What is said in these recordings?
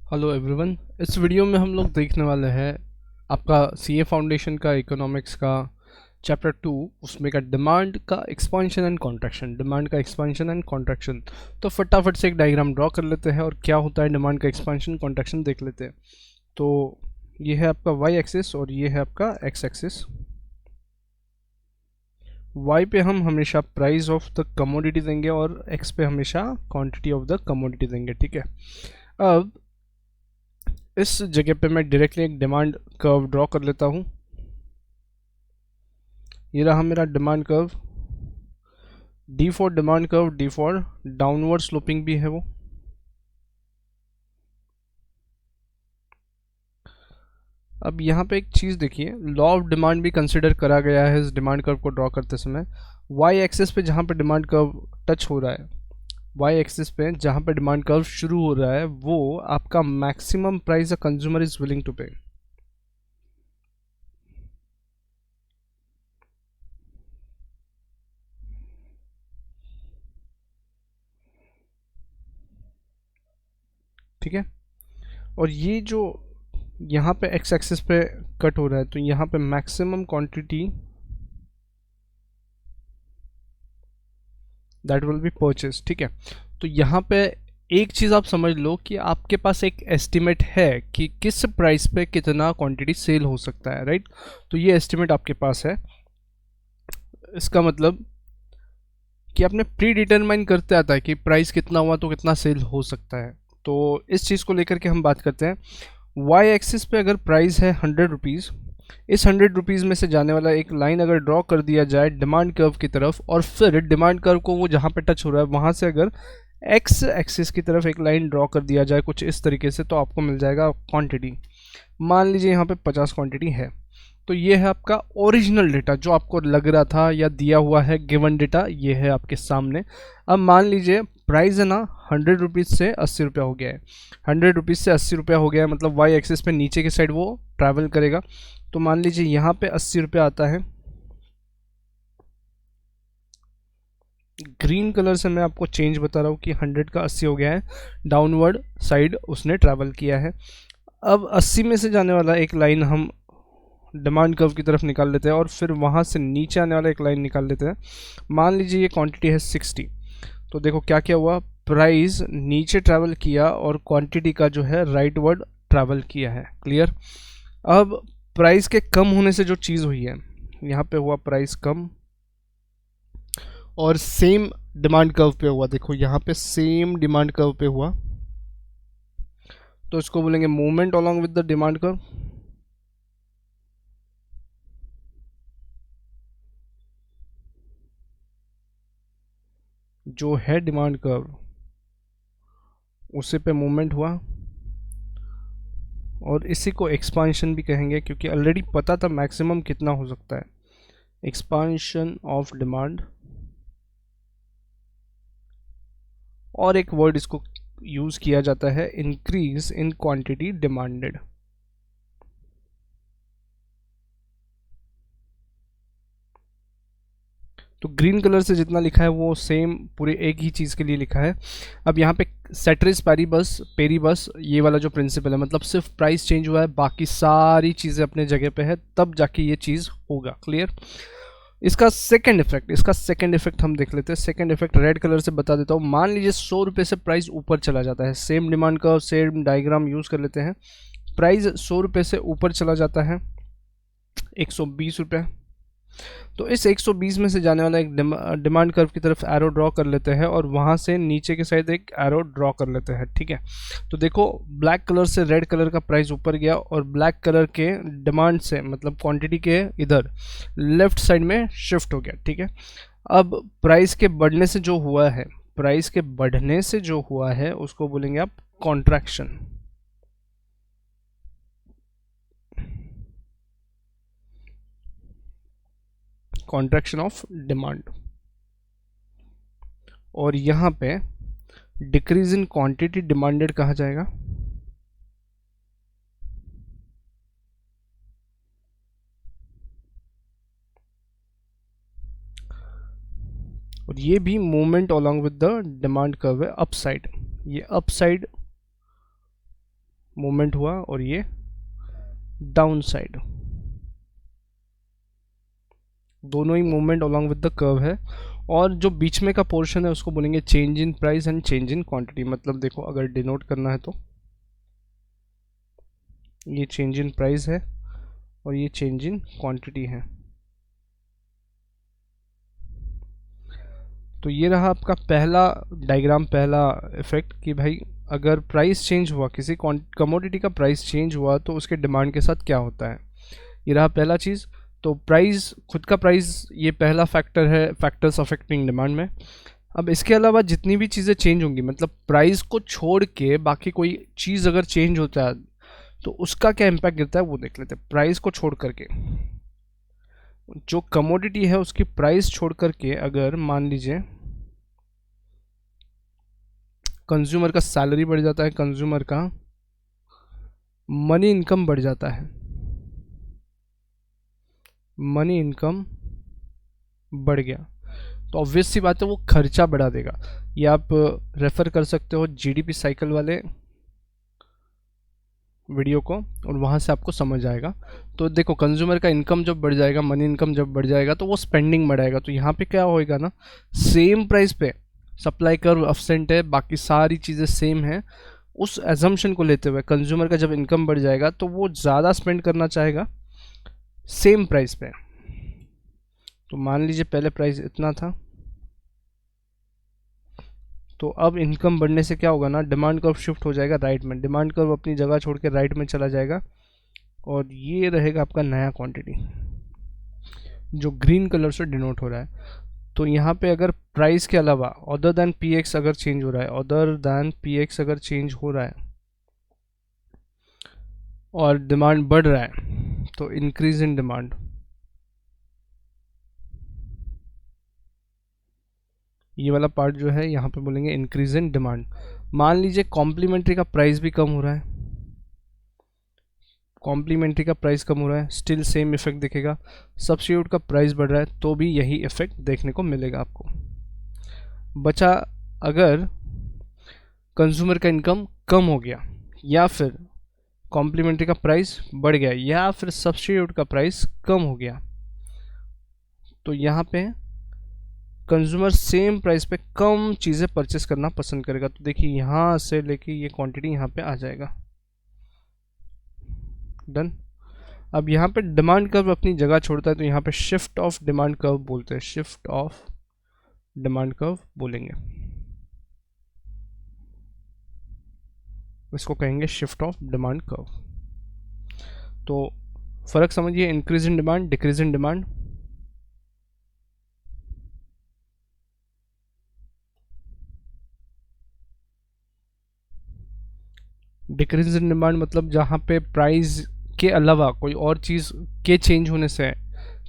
Hello everyone. इस video में हम लोग देखने वाले हैं आपका सीए फाउंडेशन का इकोनॉमिक्स का चैप्टर 2, उसमें का डिमांड का एक्सपेंशन एंड कॉन्ट्रैक्शन। तो फटाफट से एक डायग्राम ड्रॉ कर लेते हैं और क्या होता है डिमांड का एक्सपेंशन कॉन्ट्रैक्शन देख लेते हैं। तो ये है आपका वाई एक्सिस और ये है आपका एक्स एक्सिस। वाई पे हम हमेशा प्राइस ऑफ द कमोडिटी देंगे और एक्स पे हमेशा क्वांटिटी ऑफ द कमोडिटी देंगे, ठीक है। अब इस जगह पे मैं डायरेक्टली एक डिमांड कर्व ड्रॉ कर लेता हूँ। ये रहा मेरा demand curve. D for demand curve, D for downward sloping भी है वो। अब यहाँ पे एक चीज़ देखिए, लॉ ऑफ डिमांड भी कंसिडर करा गया है इस डिमांड कर्व को ड्रॉ करते समय। वाई एक्सिस पे जहाँ पे डिमांड कर्व टच हो रहा है, वाई एक्सिस पे जहाँ पे डिमांड कर्व शुरू हो रहा है, वो आपका maximum price a consumer is willing to pay. ठीक है। और ये जो यहाँ पे एक्स एक्सिस पे कट हो रहा है, तो यहाँ पे maximum quantity that will be purchase, ठीक है। तो यहाँ पे एक चीज़ आप समझ लो कि आपके पास एक एस्टिमेट है कि किस प्राइस पे कितना क्वांटिटी सेल हो सकता है, राइट। तो ये एस्टिमेट आपके पास है। इसका मतलब कि आपने प्री डिटरमाइन करते आता है कि प्राइस कितना हुआ तो कितना सेल हो सकता है। तो इस चीज़ को लेकर के हम बात करते हैं। वाई एक्सिस पे अगर प्राइस है 100 रुपीज़, इस 100 रुपीज़ में से जाने वाला एक लाइन अगर ड्रॉ कर दिया जाए डिमांड कर्व की तरफ, और फिर डिमांड कर्व को वो जहाँ पे टच हो रहा है वहाँ से अगर एक्स एक्सिस की तरफ एक लाइन ड्रॉ कर दिया जाए कुछ इस तरीके से, तो आपको मिल जाएगा क्वांटिटी। मान लीजिए यहाँ पे 50 क्वांटिटी है। तो ये है आपका ओरिजिनल डेटा जो आपको लग रहा था या दिया हुआ है, गिवन डेटा ये है आपके सामने। अब मान लीजिए प्राइस है ना 100 रुपीज़ से 80 रुपया हो गया है। 100 रुपीज़ से 80 रुपया हो गया है, मतलब वाई एक्सिस पे नीचे की साइड वो ट्रैवल करेगा। तो मान लीजिए यहाँ पे 80 रुपया आता है। ग्रीन कलर से मैं आपको चेंज बता रहा हूँ कि 100 का 80 हो गया है, डाउनवर्ड साइड उसने ट्रैवल किया है। अब 80 में से जाने वाला एक लाइन हम डिमांड कर्व की तरफ निकाल लेते हैं और फिर वहाँ से नीचे आने वाला एक लाइन निकाल लेते हैं। मान लीजिए ये क्वांटिटी है 60। तो देखो क्या क्या हुआ, प्राइस नीचे ट्रैवल किया और क्वांटिटी का जो है राइट वर्ड ट्रैवल किया है। क्लियर। अब प्राइस के कम होने से जो चीज़ हुई है, यहाँ पे हुआ प्राइस कम और सेम डिमांड कर्व पे हुआ। देखो यहाँ पे सेम डिमांड कर्व पे हुआ, तो इसको बोलेंगे movement along with the demand curve. जो है डिमांड कर्व उसी पे मूवमेंट हुआ, और इसी को एक्सपांशन भी कहेंगे क्योंकि ऑलरेडी पता था मैक्सिमम कितना हो सकता है। एक्सपांशन ऑफ डिमांड, और एक वर्ड इसको यूज किया जाता है, इंक्रीज इन क्वांटिटी डिमांडेड। तो ग्रीन कलर से जितना लिखा है वो सेम पूरे एक ही चीज़ के लिए लिखा है। अब यहाँ पे सेटरिस पेरीबस ये वाला जो प्रिंसिपल है, मतलब सिर्फ प्राइस चेंज हुआ है, बाकी सारी चीज़ें अपने जगह पे है, तब जाके ये चीज़ होगा। क्लियर। इसका सेकंड इफेक्ट हम देख लेते हैं। सेकंड इफेक्ट रेड कलर से बता देता हूँ। मान लीजिए 100 रुपये से प्राइस ऊपर चला जाता है, सेम डिमांड का सेम डायग्राम यूज़ कर लेते हैं। प्राइस 100 रुपये से ऊपर चला जाता है 120 रुपये। तो इस 120 में से जाने वाला एक डिमांड कर्व की तरफ एरो ड्रॉ कर लेते हैं और वहाँ से नीचे के साइड एक एरो ड्रॉ कर लेते हैं, ठीक है। तो देखो ब्लैक कलर से रेड कलर का प्राइस ऊपर गया और ब्लैक कलर के डिमांड से मतलब क्वांटिटी के इधर लेफ्ट साइड में शिफ्ट हो गया, ठीक है। अब प्राइस के बढ़ने से जो हुआ है, उसको बोलेंगे आप कॉन्ट्रैक्शन। Contraction of demand. और यहाँ पे डिक्रीज इन क्वांटिटी डिमांडेड कहा जाएगा। और ये भी movement along with the demand curve है, अपसाइड। ये अपसाइड मूवमेंट हुआ और ये डाउन साइड, दोनों ही movement along with the curve है। और जो बीच में का पोर्शन है उसको बोलेंगे change in price and change in quantity. मतलब देखो अगर डिनोट करना है तो ये चेंज इन प्राइस है और ये चेंज इन क्वांटिटी है। तो ये रहा आपका पहला डायग्राम, पहला इफेक्ट कि भाई अगर प्राइस चेंज हुआ, किसी कमोडिटी का प्राइस चेंज हुआ तो उसके डिमांड के साथ क्या होता है। ये रहा पहला चीज़। तो प्राइस, खुद का प्राइस, ये पहला फैक्टर है फैक्टर्स अफेक्टिंग डिमांड में। अब इसके अलावा जितनी भी चीज़ें चेंज होंगी, मतलब प्राइस को छोड़ के बाकी कोई चीज़ अगर चेंज होता है तो उसका क्या इम्पैक्ट गिरता है वो देख लेते हैं। प्राइस को छोड़ करके, जो कमोडिटी है उसकी प्राइस छोड़ करके अगर मान लीजिए कंज्यूमर का सैलरी बढ़ जाता है, कंज्यूमर का मनी इनकम बढ़ जाता है, मनी इनकम बढ़ गया, तो ऑब्वियस सी बात है वो खर्चा बढ़ा देगा। ये आप रेफर कर सकते हो जीडीपी साइकिल वाले वीडियो को और वहाँ से आपको समझ आएगा। तो देखो कंज्यूमर का इनकम जब बढ़ जाएगा, मनी इनकम जब बढ़ जाएगा तो वो स्पेंडिंग बढ़ाएगा। तो यहाँ पे क्या होएगा ना, सेम प्राइस पे सप्लाई कर्व अब्सेंट है, बाकी सारी चीज़ें सेम है, उस एजम्पशन को लेते हुए कंज्यूमर का जब इनकम बढ़ जाएगा तो वो ज़्यादा स्पेंड करना चाहेगा सेम प्राइस पे। तो मान लीजिए पहले प्राइस इतना था, तो अब इनकम बढ़ने से क्या होगा ना, डिमांड कर्व शिफ्ट हो जाएगा राइट में, डिमांड कर्व अपनी जगह छोड़ के राइट में चला जाएगा और ये रहेगा आपका नया क्वांटिटी जो ग्रीन कलर से डिनोट हो रहा है। तो यहाँ पे अगर प्राइस के अलावा अदर दैन पी एक्स अगर चेंज हो रहा है, अदर दैन पी एक्स अगर चेंज हो रहा है और डिमांड बढ़ रहा है तो इंक्रीज इन डिमांड, ये वाला पार्ट जो है यहाँ पे बोलेंगे इंक्रीज इन डिमांड। मान लीजिए कॉम्प्लीमेंट्री का प्राइस भी कम हो रहा है, कॉम्प्लीमेंट्री का प्राइस कम हो रहा है, स्टिल सेम इफेक्ट दिखेगा। सब्स्टिट्यूट का प्राइस बढ़ रहा है तो भी यही इफेक्ट देखने को मिलेगा आपको। बचा अगर कंज्यूमर का इनकम कम हो गया या फिर कॉम्प्लीमेंट्री का प्राइस बढ़ गया या फिर सब्स्टिट्यूट का प्राइस कम हो गया, तो यहाँ पे कंज्यूमर सेम प्राइस पे कम चीज़ें परचेस करना पसंद करेगा। तो देखिए यहाँ से लेके ये क्वांटिटी यहाँ पे आ जाएगा। डन। अब यहाँ पे डिमांड कर्व अपनी जगह छोड़ता है तो यहाँ पे शिफ्ट ऑफ डिमांड कर्व बोलते हैं, शिफ्ट ऑफ डिमांड कर्व बोलेंगे, इसको कहेंगे शिफ्ट ऑफ डिमांड कर्व। तो फर्क समझिए, increase in demand, decrease in demand. Decrease in demand मतलब जहाँ पे प्राइस के अलावा कोई और चीज़ के चेंज होने से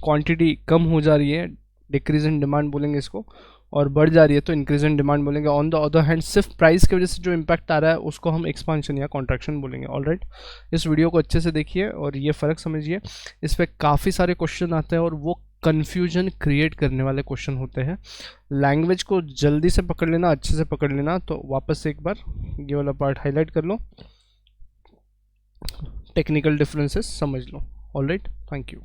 क्वांटिटी कम हो जा रही है, डिक्रीज इन डिमांड बोलेंगे इसको, और बढ़ जा रही है तो इंक्रीज इन डिमांड बोलेंगे। ऑन द अदर हैंड सिर्फ प्राइस की वजह से जो इम्पैक्ट आ रहा है उसको हम एक्सपांशन या कॉन्ट्रैक्शन बोलेंगे। ऑलराइट, इस वीडियो को अच्छे से देखिए और ये फ़र्क समझिए। इस पर काफ़ी सारे क्वेश्चन आते हैं और वो कन्फ्यूजन क्रिएट करने वाले क्वेश्चन होते हैं। लैंग्वेज को जल्दी से पकड़ लेना, अच्छे से पकड़ लेना। तो वापस से एक बार ये वाला पार्ट हाईलाइट कर लो, टेक्निकल डिफरेंसेस समझ लो। Alright, thank you.